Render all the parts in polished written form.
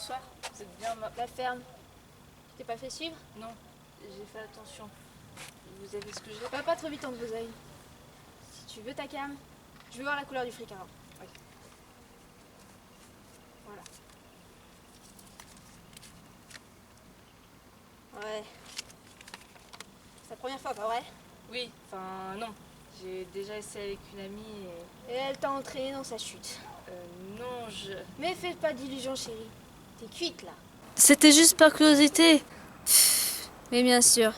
Bonsoir, vous êtes bien La ferme. Tu t'es pas fait suivre? Non, j'ai fait attention. Vous avez ce que j'ai? Va pas trop vite en besogne. Si tu veux ta cam, je veux voir la couleur du fric avant. Oui. Voilà. Ouais. C'est la première fois, pas vrai? Oui, enfin non. J'ai déjà essayé avec une amie Et elle t'a entraîné dans sa chute. Non, je... Mais fais pas d'illusions, chérie. T'es cuite, là. C'était juste par curiosité. Mais bien sûr.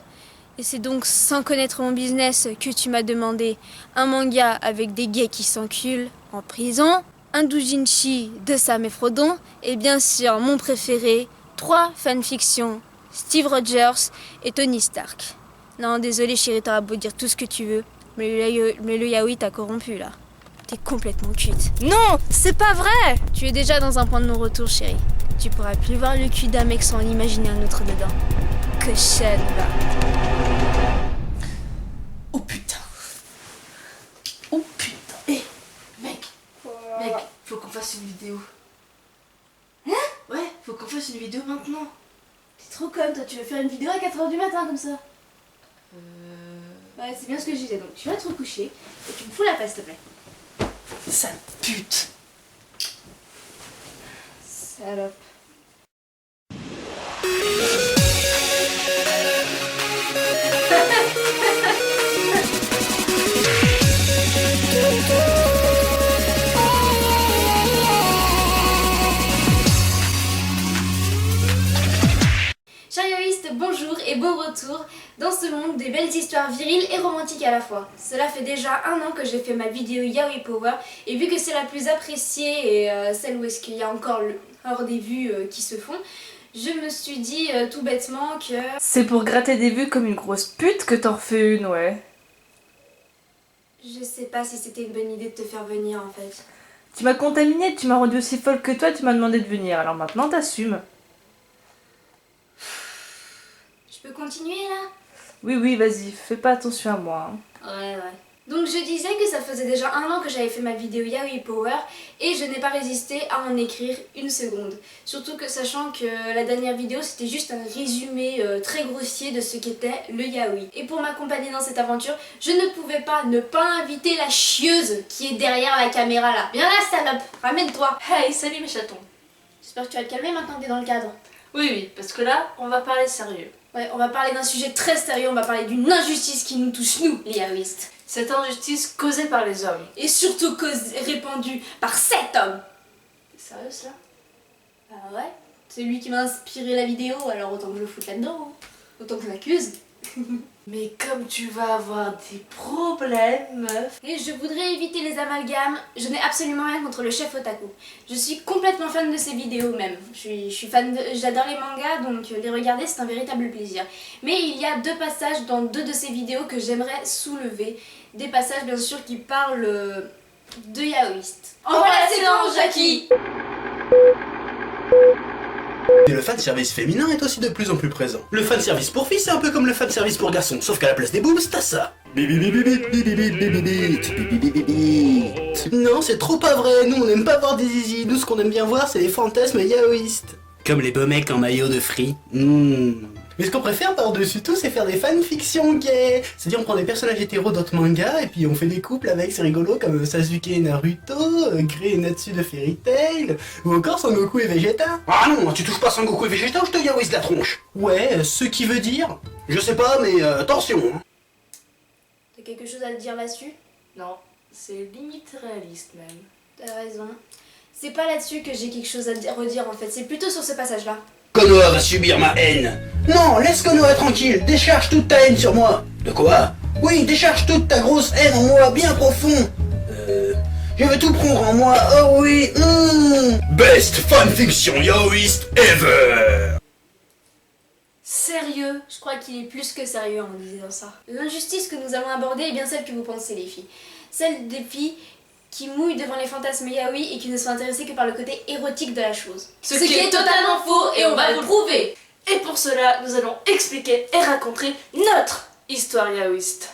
Et c'est donc sans connaître mon business que tu m'as demandé un manga avec des gays qui s'enculent en prison, un doujinshi de Sam et Frodon, et bien sûr mon préféré, 3 fanfictions, Steve Rogers et Tony Stark. Non, désolé chérie, t'auras beau dire tout ce que tu veux, mais le yaoi t'a corrompu là. T'es complètement cuite. Non, c'est pas vrai. Tu es déjà dans un point de non-retour chérie. Tu pourras plus voir le cul d'un mec sans en imaginer un autre dedans. Que chaîne va. Oh putain. Oh putain. Hé, mec, faut qu'on fasse une vidéo. Hein? Ouais, faut qu'on fasse une vidéo maintenant. T'es trop conne, toi, tu veux faire une vidéo à 4h du matin comme ça? Ouais, c'est bien ce que je disais, donc tu vas te recoucher et tu me fous la paix, s'il te plaît. Sale pute. Salope. Charioriste, bonjour et bon retour dans ce monde des belles histoires viriles et romantiques à la fois. Cela fait déjà 1 an que j'ai fait ma vidéo Yaoi Power et vu que c'est la plus appréciée et celle où est-ce qu'il y a encore des vues qui se font, je me suis dit tout bêtement que... C'est pour gratter des vues comme une grosse pute que t'en refais une, ouais. Je sais pas si c'était une bonne idée de te faire venir en fait. Tu m'as contaminée, tu m'as rendue aussi folle que toi, tu m'as demandé de venir, alors maintenant t'assumes. Je peux continuer là? Oui, vas-y, fais pas attention à moi. Ouais. Donc je disais que ça faisait déjà 1 an que j'avais fait ma vidéo Yaoi Power et je n'ai pas résisté à en écrire une seconde. Surtout que sachant que la dernière vidéo c'était juste un résumé très grossier de ce qu'était le yaoi. Et pour m'accompagner dans cette aventure, je ne pouvais pas ne pas inviter la chieuse qui est derrière la caméra là. Viens là salope, ramène-toi. Hey, salut mes chatons. J'espère que tu vas te calmer maintenant que t'es dans le cadre. Oui, parce que là, on va parler sérieux. Ouais, on va parler d'un sujet très sérieux, on va parler d'une injustice qui nous touche nous, les yaoïstes. Cette injustice causée par les hommes. Et surtout répandue par cet homme. T'es sérieux ça? Bah ouais, c'est lui qui m'a inspiré la vidéo, alors autant que je le foute là-dedans, hein. Autant que je l'accuse. Mais comme tu vas avoir des problèmes, meuf. Et je voudrais éviter les amalgames, je n'ai absolument rien contre le chef otaku. Je suis complètement fan de ses vidéos même. Je suis fan j'adore les mangas, donc les regarder c'est un véritable plaisir. Mais il y a 2 passages dans 2 de ses vidéos que j'aimerais soulever. Des passages bien sûr qui parlent de yaoïstes. Envoie la séquence, Jackie! Et le fanservice féminin est aussi de plus en plus présent. Le fanservice pour filles, c'est un peu comme le fanservice pour garçons, sauf qu'à la place des boobs, t'as ça. Non, c'est trop pas vrai, nous on n'aime pas voir des zizi, nous ce qu'on aime bien voir c'est les fantasmes yaoïstes. Comme les beaux mecs en maillot de free. Mais ce qu'on préfère par-dessus tout, c'est faire des fanfictions gays. C'est-à-dire on prend des personnages hétéros d'autres mangas et puis on fait des couples avec, c'est rigolo, comme Sasuke et Naruto, Grey et Natsu de Fairy Tail, ou encore Son Goku et Vegeta. Ah non, tu touches pas Son Goku et Vegeta ou je te yaoïse la tronche. Ouais, ce qui veut dire, je sais pas, mais attention. T'as quelque chose à te dire là-dessus? Non, c'est limite réaliste même. T'as raison. C'est pas là-dessus que j'ai quelque chose à redire en fait, c'est plutôt sur ce passage-là. Konoha va subir ma haine. Non, laisse Konoha tranquille, décharge toute ta haine sur moi. De quoi? Oui, décharge toute ta grosse haine en moi, bien profond. Je veux tout prendre en moi, oh oui. Best fanfiction yaoïste ever. Sérieux? Je crois qu'il est plus que sérieux en disant ça. L'injustice que nous allons aborder est bien celle que vous pensez les filles. Celle des filles qui mouillent devant les fantasmes yaoi et qui ne sont intéressées que par le côté érotique de la chose. Ce qui est totalement faux et on va vous le prouver. Et pour cela, nous allons expliquer et raconter notre histoire yaoïste.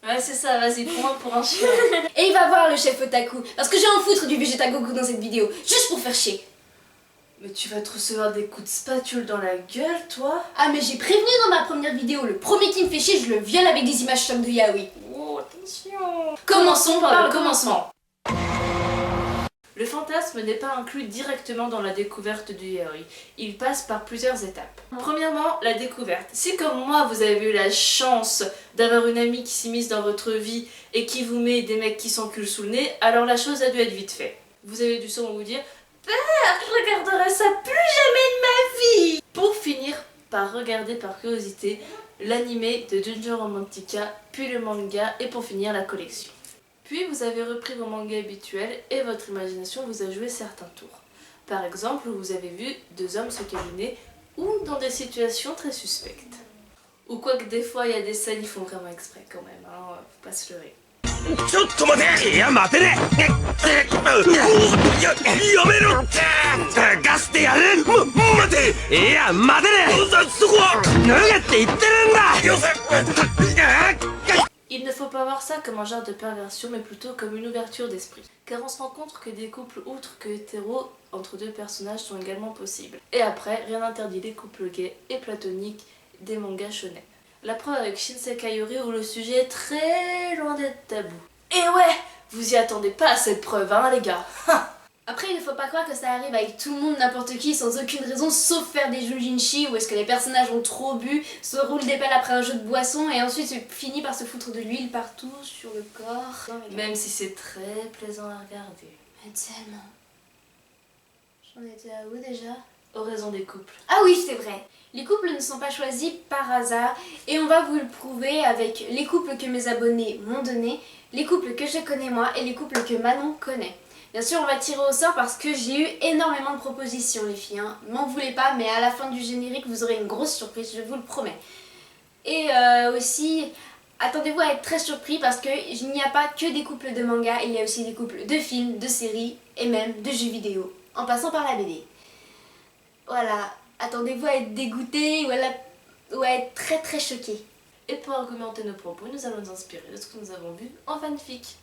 Ouais, c'est ça, vas-y, prends-moi pour un chien. Et il va voir le chef Otaku, parce que j'ai un foutre du Vegeta Goku dans cette vidéo, juste pour faire chier. Mais tu vas te recevoir des coups de spatule dans la gueule, toi? Ah mais j'ai prévenu dans ma première vidéo, le premier qui me fait chier, je le viole avec des images chocs de yaoi. Oh, attention. Commençons par le commencement. Le fantasme n'est pas inclus directement dans la découverte du yaoi. Il passe par plusieurs étapes. Premièrement, la découverte. Si comme moi vous avez eu la chance d'avoir une amie qui s'immisce dans votre vie et qui vous met des mecs qui s'enculent sous le nez, alors la chose a dû être vite faite. Vous avez dû sûrement vous dire « Père, je regarderai ça plus jamais de ma vie !» Pour finir par regarder par curiosité l'anime de Junjo Romantica, puis le manga et pour finir la collection. Puis vous avez repris vos mangas habituels et votre imagination vous a joué certains tours. Par exemple, vous avez vu deux hommes se câliner ou dans des situations très suspectes. Ou quoique des fois il y a des scènes qui font vraiment exprès quand même, hein, faut pas se leurrer. ちょっと待ていや待てねやめろガスでやれ待ていや待てねそこは脱げって言ってるんだよせ Il ne faut pas voir ça comme un genre de perversion, mais plutôt comme une ouverture d'esprit. Car on se rend compte que des couples outre que hétéros entre deux personnages sont également possibles. Et après, rien n'interdit les couples gays et platoniques des mangas shonen. La preuve avec Shinsekai Yori où le sujet est très loin d'être tabou. Et ouais, vous y attendez pas à cette preuve, hein les gars. Après, il ne faut pas croire que ça arrive avec tout le monde, n'importe qui, sans aucune raison, sauf faire des Jujinshi où est-ce que les personnages ont trop bu, se roulent des pelles après un jeu de boisson et ensuite finissent par se foutre de l'huile partout sur le corps. Même si c'est très plaisant à regarder. Mais tellement. J'en étais à où déjà? Aux raisons des couples. Ah oui, c'est vrai. Les couples ne sont pas choisis par hasard et on va vous le prouver avec les couples que mes abonnés m'ont donnés, les couples que je connais moi et les couples que Manon connaît. Bien sûr, on va tirer au sort parce que j'ai eu énormément de propositions, les filles. Hein. M'en voulez pas, mais à la fin du générique, vous aurez une grosse surprise, je vous le promets. Et aussi, attendez-vous à être très surpris parce qu'il n'y a pas que des couples de manga, il y a aussi des couples de films, de séries et même de jeux vidéo, en passant par la BD. Voilà, attendez-vous à être dégoûté ou à être très très choqué. Et pour argumenter nos propos, nous allons nous inspirer de ce que nous avons vu en fanfic.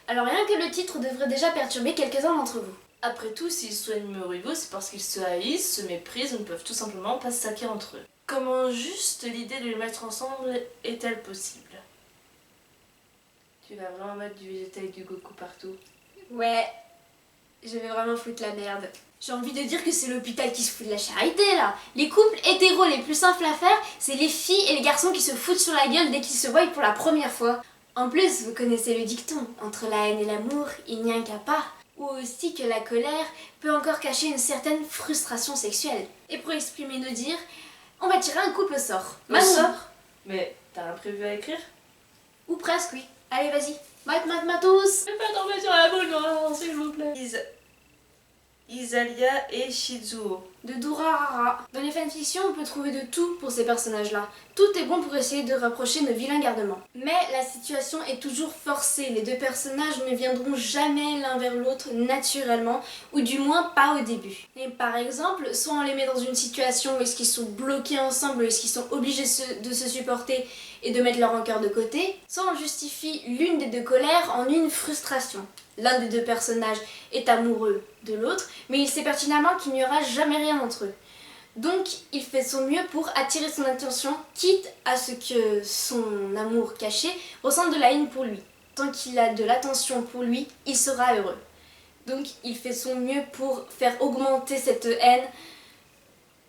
Alors rien que le titre devrait déjà perturber quelques-uns d'entre vous. Après tout, s'ils sont numéro rivaux, c'est parce qu'ils se haïssent, se méprisent ou ne peuvent tout simplement pas se saquer entre eux. Comment juste l'idée de les mettre ensemble est-elle possible? Tu vas vraiment mettre du Vegeta et du Goku partout? Ouais, je vais vraiment foutre la merde. J'ai envie de dire que c'est l'hôpital qui se fout de la charité là. Les couples hétéros les plus simples à faire, c'est les filles et les garçons qui se foutent sur la gueule dès qu'ils se voient pour la première fois. En plus, vous connaissez le dicton, entre la haine et l'amour, il n'y a qu'à pas. Ou aussi que la colère peut encore cacher une certaine frustration sexuelle. Et pour exprimer nos dires, on va tirer un couple au sort. Au sort? Mais t'as rien prévu à écrire? Ou presque, oui. Allez, vas-y. Matos. Fais pas tomber sur la boule noire, s'il vous plaît. Izalia et Shizuo. De Durarara. Dans les fanfictions, on peut trouver de tout pour ces personnages-là. Tout est bon pour essayer de rapprocher nos vilains garnements. Mais la situation est toujours forcée. Les deux personnages ne viendront jamais l'un vers l'autre naturellement, ou du moins pas au début. Et par exemple, soit on les met dans une situation où est-ce qu'ils sont bloqués ensemble, où est-ce qu'ils sont obligés de se supporter et de mettre leur rancœur de côté, soit on justifie l'une des deux colères en une frustration. L'un des deux personnages est amoureux de l'autre, mais il sait pertinemment qu'il n'y aura jamais rien entre eux. Donc il fait son mieux pour attirer son attention, quitte à ce que son amour caché ressente de la haine pour lui. Tant qu'il a de l'attention pour lui, il sera heureux. Donc il fait son mieux pour faire augmenter cette haine,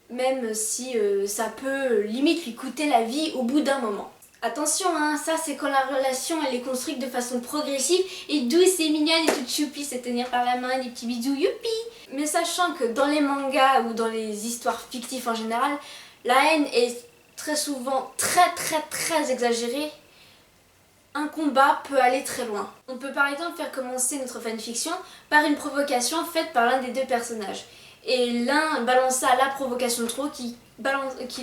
même si ça peut limite lui coûter la vie au bout d'un moment. Attention, hein, ça c'est quand la relation elle est construite de façon progressive et douce et mignonne et toute choupie, se tenir par la main, des petits bisous, youpi. Mais sachant que dans les mangas ou dans les histoires fictives en général, la haine est très souvent très exagérée. Un combat peut aller très loin. On peut par exemple faire commencer notre fanfiction par une provocation faite par l'un des deux personnages. Et l'un balança la provocation trop qui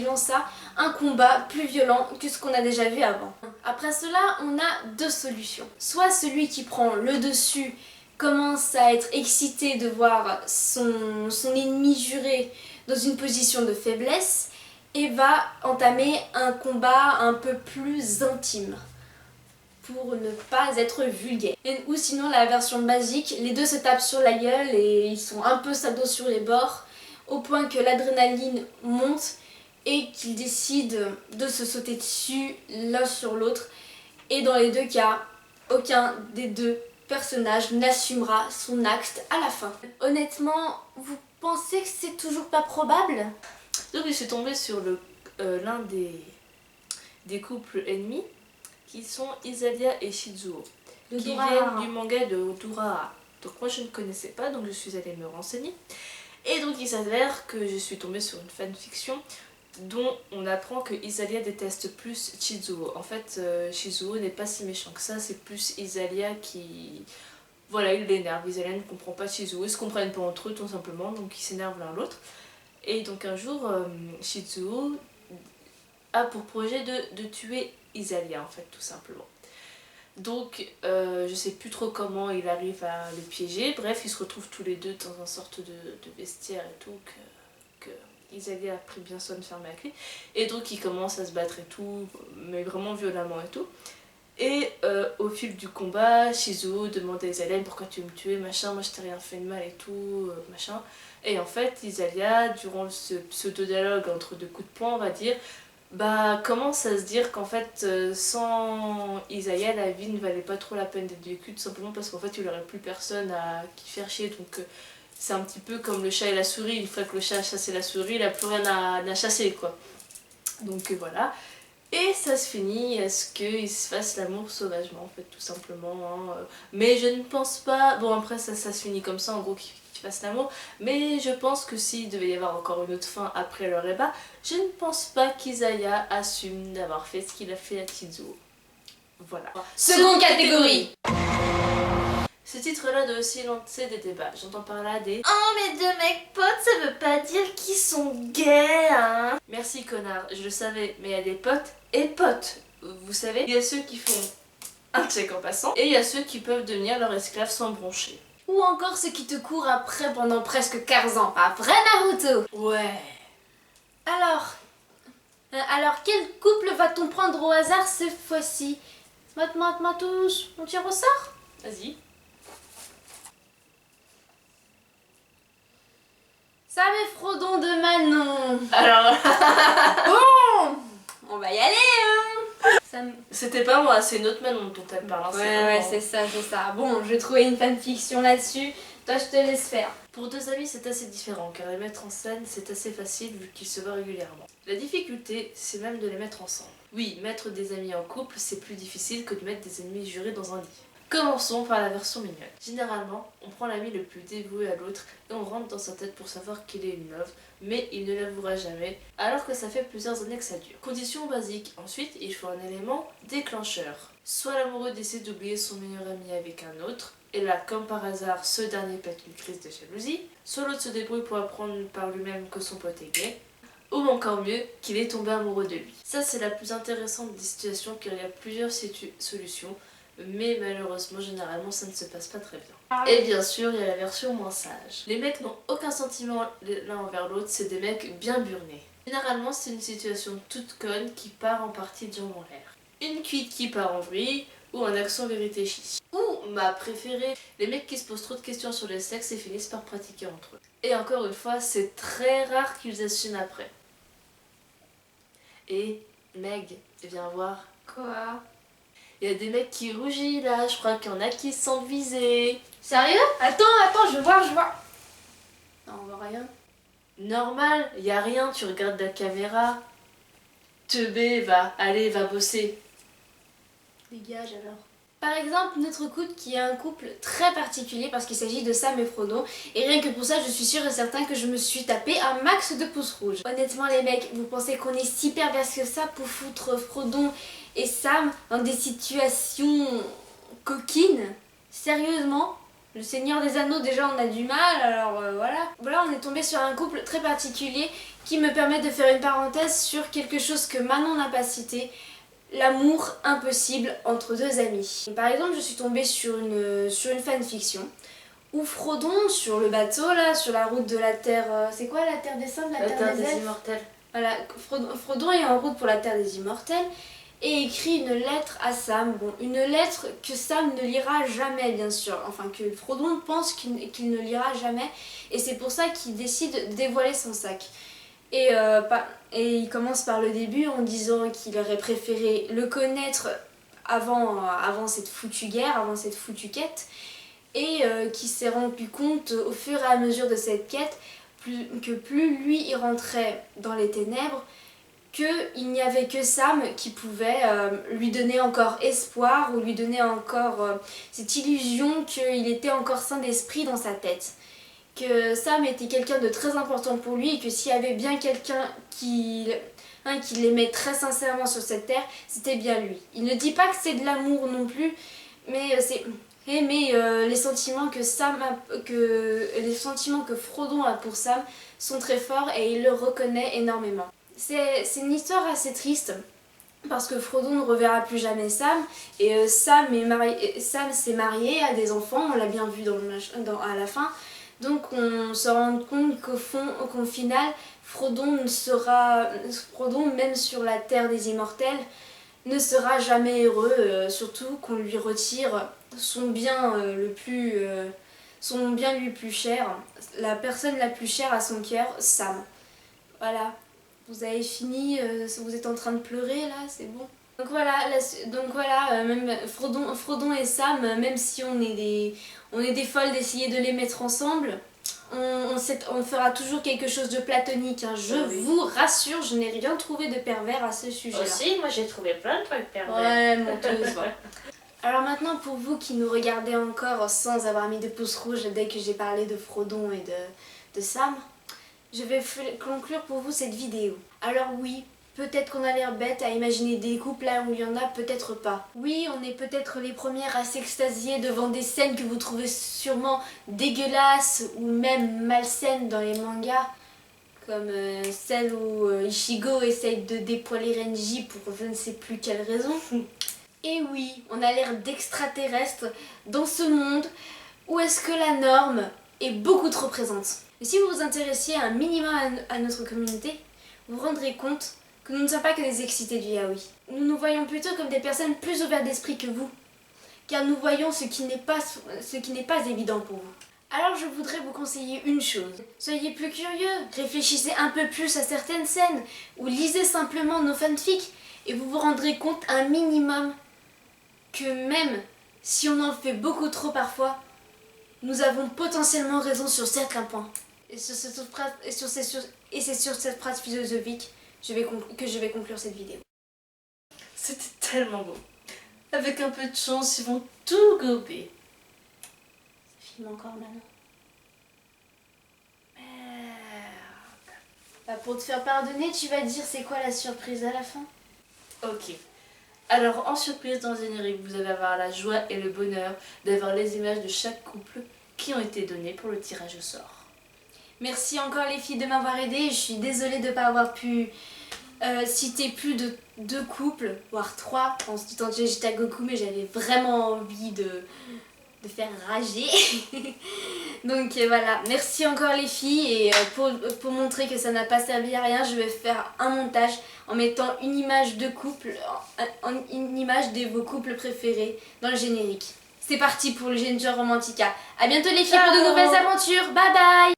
lança un combat plus violent que ce qu'on a déjà vu avant. Après cela, on a deux solutions. Soit celui qui prend le dessus commence à être excité de voir son ennemi juré dans une position de faiblesse et va entamer un combat un peu plus intime pour ne pas être vulgaire. Ou sinon la version basique, les deux se tapent sur la gueule et ils sont un peu sados sur les bords au point que l'adrénaline monte et qu'ils décident de se sauter dessus l'un sur l'autre, et dans les deux cas, aucun des deux personnages n'assumera son acte à la fin. Honnêtement, vous pensez que c'est toujours pas probable? Donc je suis tombée sur l'un des couples ennemis qui sont Izalia et Shizuo, qui viennent du manga de Duraha. Donc moi je ne connaissais pas, donc je suis allée me renseigner. Et donc il s'avère que je suis tombée sur une fanfiction dont on apprend que Izalia déteste plus Shizuo. En fait, Shizuo n'est pas si méchant que ça, c'est plus Izalia qui... Voilà, il l'énerve. Izalia ne comprend pas Shizuo, ils se comprennent pas entre eux tout simplement, donc ils s'énervent l'un l'autre. Et donc un jour, Shizuo a pour projet de tuer Izalia, en fait, tout simplement. Donc, je sais plus trop comment il arrive à le piéger. Bref, ils se retrouvent tous les deux dans une sorte de vestiaire et tout, que Izalia a pris bien soin de fermer la clé. Et donc, ils commencent à se battre et tout, mais vraiment violemment et tout. Et au fil du combat, Shizuo demande à Izalia pourquoi tu veux me tuer, machin, moi je t'ai rien fait de mal et tout, machin. Et en fait, Izalia, durant ce pseudo-dialogue entre deux coups de poing, on va dire, bah commence à se dire qu'en fait, sans Izalia, la vie ne valait pas trop la peine d'être vécue, tout simplement parce qu'en fait, il n'y aurait plus personne à qui faire chier. Donc c'est un petit peu comme le chat et la souris, une fois que le chat a chassé la souris, il n'a plus rien à chasser, quoi. Donc voilà. Et ça se finit à ce qu'ils se fassent l'amour sauvagement, en fait, tout simplement. Hein. Mais je ne pense pas... Bon, après, ça se finit comme ça, en gros, qu'ils fassent l'amour. Mais je pense que s'il devait y avoir encore une autre fin après leur ébat, je ne pense pas qu'Izalia assume d'avoir fait ce qu'il a fait à Shizuo. Voilà. Seconde catégorie. Ce titre-là doit aussi lancer des débats. J'entends par là des... Oh, mais deux mecs potes, ça veut pas dire qu'ils sont gays, hein. Merci connard, je le savais, mais il y a des potes et potes. Vous savez, il y a ceux qui font un check en passant, et il y a ceux qui peuvent devenir leur esclave sans broncher. Ou encore ceux qui te courent après pendant presque 15 ans, après Naruto. Ouais. Alors quel couple va-t-on prendre au hasard cette fois-ci? Tous, on tire au sort? Vas-y. Sam et Frodon de Manon. Alors... Bon, on va y aller, hein. Sam... C'était pas moi, c'est une autre Manon dont elle parle. Hein, Ouais, c'est ça. Bon, je vais trouver une fanfiction là-dessus. Toi, je te laisse faire. Pour deux amis, c'est assez différent, car les mettre en scène, c'est assez facile vu qu'ils se voient régulièrement. La difficulté, c'est même de les mettre ensemble. Oui, mettre des amis en couple, c'est plus difficile que de mettre des ennemis jurés dans un lit. Commençons par la version mignonne. Généralement, on prend l'ami le plus dévoué à l'autre et on rentre dans sa tête pour savoir qu'il est une love, mais il ne l'avouera jamais, alors que ça fait plusieurs années que ça dure. Condition basique, ensuite, il faut un élément déclencheur. Soit l'amoureux décide d'oublier son meilleur ami avec un autre, et là, comme par hasard, ce dernier pète une crise de jalousie, soit l'autre se débrouille pour apprendre par lui-même que son pote est gay, ou encore mieux, qu'il est tombé amoureux de lui. Ça, c'est la plus intéressante des situations car il y a plusieurs solutions, mais malheureusement, généralement, ça ne se passe pas très bien. Et bien sûr, il y a la version moins sage. Les mecs n'ont aucun sentiment l'un envers l'autre, c'est des mecs bien burnés. Généralement, c'est une situation toute conne qui part en partie durant l'air. Une cuite qui part en vrille, ou un accent vérité chichi. Ou ma préférée, les mecs qui se posent trop de questions sur le sexe et finissent par pratiquer entre eux. Et encore une fois, c'est très rare qu'ils assument après. Et Meg, viens voir. Quoi? Il y a des mecs qui rougissent là, je crois qu'il y en a qui se sentent visés. Sérieux? Attends, je vois. Non, on voit rien. Normal, y a rien, tu regardes la caméra. Teubé, va bosser. Dégage alors. Par exemple, notre couple qui est un couple très particulier parce qu'il s'agit de Sam et Frodon. Et rien que pour ça, je suis sûre et certain que je me suis tapé un max de pouces rouges. Honnêtement les mecs, vous pensez qu'on est si pervers que ça pour foutre Frodon et Sam dans des situations coquines? Sérieusement? Le Seigneur des Anneaux, déjà on a du mal, alors voilà. Voilà, on est tombé sur un couple très particulier qui me permet de faire une parenthèse sur quelque chose que Manon n'a pas cité. L'amour impossible entre deux amis. Par exemple, je suis tombée sur une fanfiction où Frodon, sur le bateau là, sur la route de la Terre... c'est quoi la Terre des Saints, la Terre des Elfes? Immortels. Voilà, Frodon est en route pour la Terre des Immortels et écrit une lettre à Sam. Bon, une lettre que Sam ne lira jamais, bien sûr. Enfin, que Frodon pense qu'il ne lira jamais. Et c'est pour ça qu'il décide de dévoiler son sac. Et il commence par le début en disant qu'il aurait préféré le connaître avant cette foutue guerre, avant cette foutue quête. Et qu'il s'est rendu compte au fur et à mesure de cette quête que plus lui il rentrait dans les ténèbres, qu'il n'y avait que Sam qui pouvait lui donner encore espoir ou lui donner encore cette illusion qu'il était encore sain d'esprit dans sa tête. Que Sam était quelqu'un de très important pour lui et que s'il y avait bien quelqu'un qui l'aimait très sincèrement sur cette terre, c'était bien lui. Il ne dit pas que c'est de l'amour non plus, mais les sentiments les sentiments que Frodon a pour Sam sont très forts et il le reconnaît énormément. C'est une histoire assez triste parce que Frodon ne reverra plus jamais Sam et Sam s'est marié, a des enfants, on l'a bien vu à la fin. Donc on se rend compte qu'au final, Frodon, même sur la terre des immortels, ne sera jamais heureux, surtout qu'on lui retire son bien lui plus cher, la personne la plus chère à son cœur, Sam. Voilà, vous avez fini, vous êtes en train de pleurer là, c'est bon. Donc voilà, même Frodon et Sam, même si on est des folles d'essayer de les mettre ensemble, on fera toujours quelque chose de platonique. Hein. Je vous rassure, je n'ai rien trouvé de pervers à ce sujet-là. Aussi, moi j'ai trouvé plein de trucs pervers. Ouais, menteuse. Alors maintenant, pour vous qui nous regardez encore sans avoir mis de pouce rouge dès que j'ai parlé de Frodon et de Sam, je vais conclure pour vous cette vidéo. Alors oui, peut-être qu'on a l'air bête à imaginer des couples là où il y en a, peut-être pas. Oui, on est peut-être les premières à s'extasier devant des scènes que vous trouvez sûrement dégueulasses ou même malsaines dans les mangas, comme celle où Ichigo essaye de dépoiler Renji pour je ne sais plus quelle raison. Et oui, on a l'air d'extraterrestres dans ce monde où est-ce que la norme est beaucoup trop présente. Et si vous vous intéressiez un minimum à notre communauté, vous vous rendrez compte que nous ne sommes pas que des excités du yaoi. Nous nous voyons plutôt comme des personnes plus ouvertes d'esprit que vous, car nous voyons ce qui n'est pas évident pour vous. Alors je voudrais vous conseiller une chose. Soyez plus curieux, réfléchissez un peu plus à certaines scènes, ou lisez simplement nos fanfics, et vous vous rendrez compte un minimum que même si on en fait beaucoup trop parfois, nous avons potentiellement raison sur certains points. Et c'est sur cette phrase philosophique que je vais conclure cette vidéo. C'était tellement beau. Avec un peu de chance, ils vont tout gober. Ça filme encore maintenant. Merde. Bah, pour te faire pardonner, tu vas dire c'est quoi la surprise à la fin? Ok. Alors en surprise dans le générique, vous allez avoir la joie et le bonheur d'avoir les images de chaque couple qui ont été données pour le tirage au sort. Merci encore les filles de m'avoir aidée. Je suis désolée de ne pas avoir pu citer plus de 2 couples, voire 3. En citant Vegeta Goku, mais j'avais vraiment envie de faire rager. Donc voilà, merci encore les filles. Et pour montrer que ça n'a pas servi à rien, je vais faire un montage en mettant une image de couple, une image de vos couples préférés dans le générique. C'est parti pour le Ginger Romantica. A bientôt les filles pour de nouvelles aventures. Bye bye.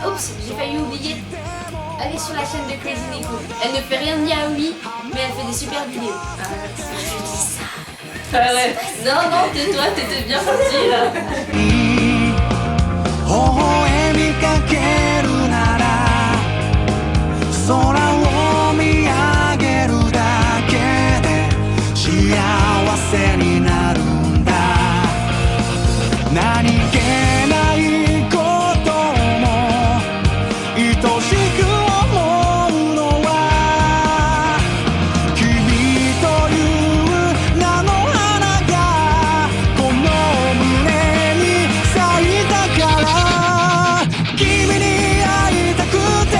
Oups, j'ai failli oublier. Allez sur la chaîne de Crazy Neko. Elle ne fait rien de yaoi, mais elle fait des super vidéos. Je dis ça. Ah ouais. Non, tais-toi, t'étais bien parti là. 微笑みかけるなら空を見上げるだけで幸せになるんだ何気ないことも愛しく思うのは君という名の花がこの胸に咲いたから君に会いたくて